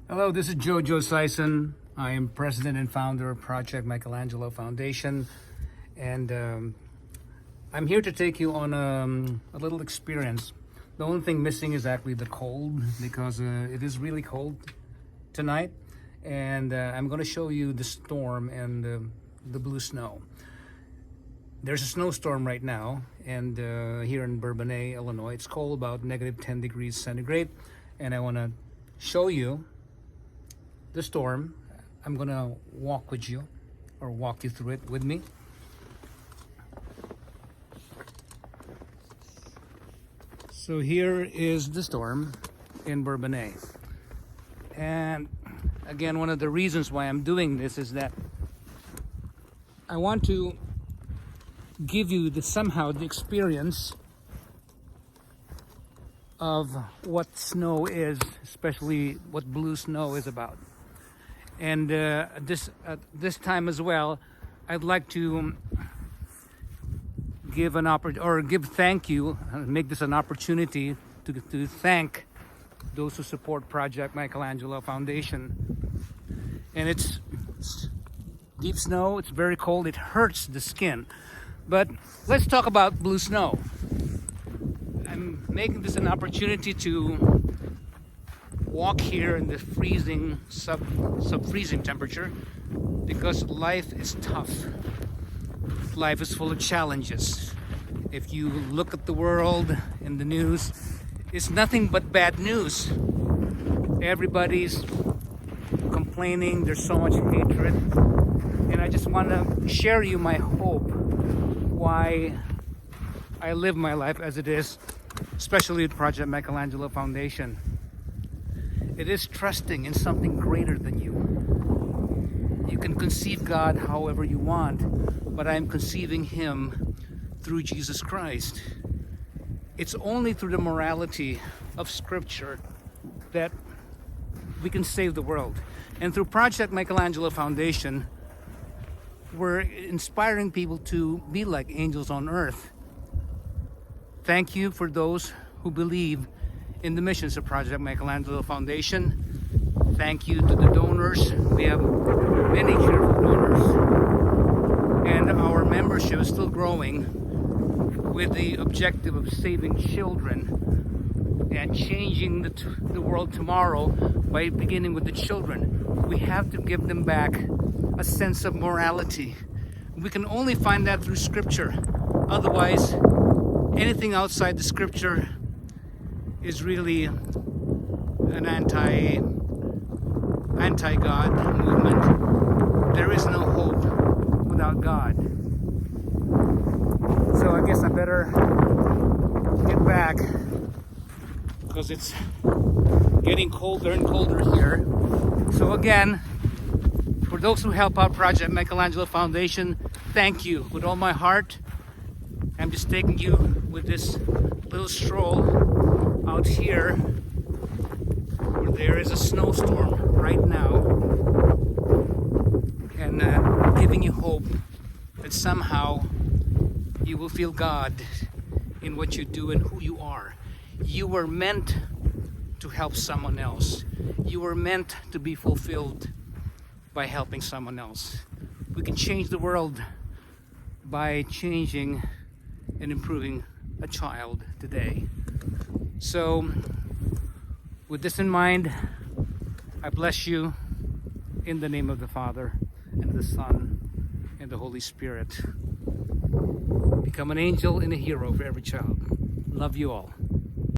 Hello, this is Jojo Sayson. I am president and founder of Project Michelangelo Foundation, and I'm here to take you on a little experience. The only thing missing is actually the cold, because it is really cold tonight, and I'm going to show you the storm and the blue snow. There's a snowstorm right now, and here in Bourbonnais, Illinois, it's cold, about negative 10 degrees centigrade, and I want to show you the storm. I'm gonna walk with you, or walk you through it with me. So here is the storm in Bourbonnais, and again, one of the reasons why I'm doing this is that I want to give you somehow the experience of what snow is, especially what blue snow is about. And this time as well, I'd like to give thank you, make this an opportunity to thank those who support Project Michelangelo Foundation. And it's deep snow, it's very cold, it hurts the skin. But let's talk about blue snow. I'm making this an opportunity to walk here in the freezing, sub-freezing temperature, because life is tough. Life is full of challenges. If you look at the world in the news, it's nothing but bad news. Everybody's complaining, there's so much hatred, and I just want to share you my hope, why I live my life as it is, especially at Project Michelangelo Foundation. It is trusting in something greater than you. You can conceive God however you want, but I'm conceiving Him through Jesus Christ. It's only through the morality of Scripture that we can save the world. And through Project Michelangelo Foundation, we're inspiring people to be like angels on earth. Thank you for those who believe in the missions of Project Michelangelo Foundation. Thank you to the donors. We have many cheerful donors, and our membership is still growing with the objective of saving children and changing the world tomorrow by beginning with the children. We have to give them back a sense of morality. We can only find that through Scripture. Otherwise, anything outside the Scripture is really an anti-God movement. There is no hope without God. So I guess I better get back, because it's getting colder and colder here. So again, for those who help out Project Michelangelo Foundation, thank you with all my heart. I'm just taking you with this little stroll out here where there is a snowstorm right now, and giving you hope that somehow you will feel God in what you do and who you are. You were meant to help someone else. You were meant to be fulfilled by helping someone else. We can change the world by changing and improving a child today. So, with this in mind, I bless you in the name of the Father, and the Son, and the Holy Spirit. Become an angel and a hero for every child. Love you all.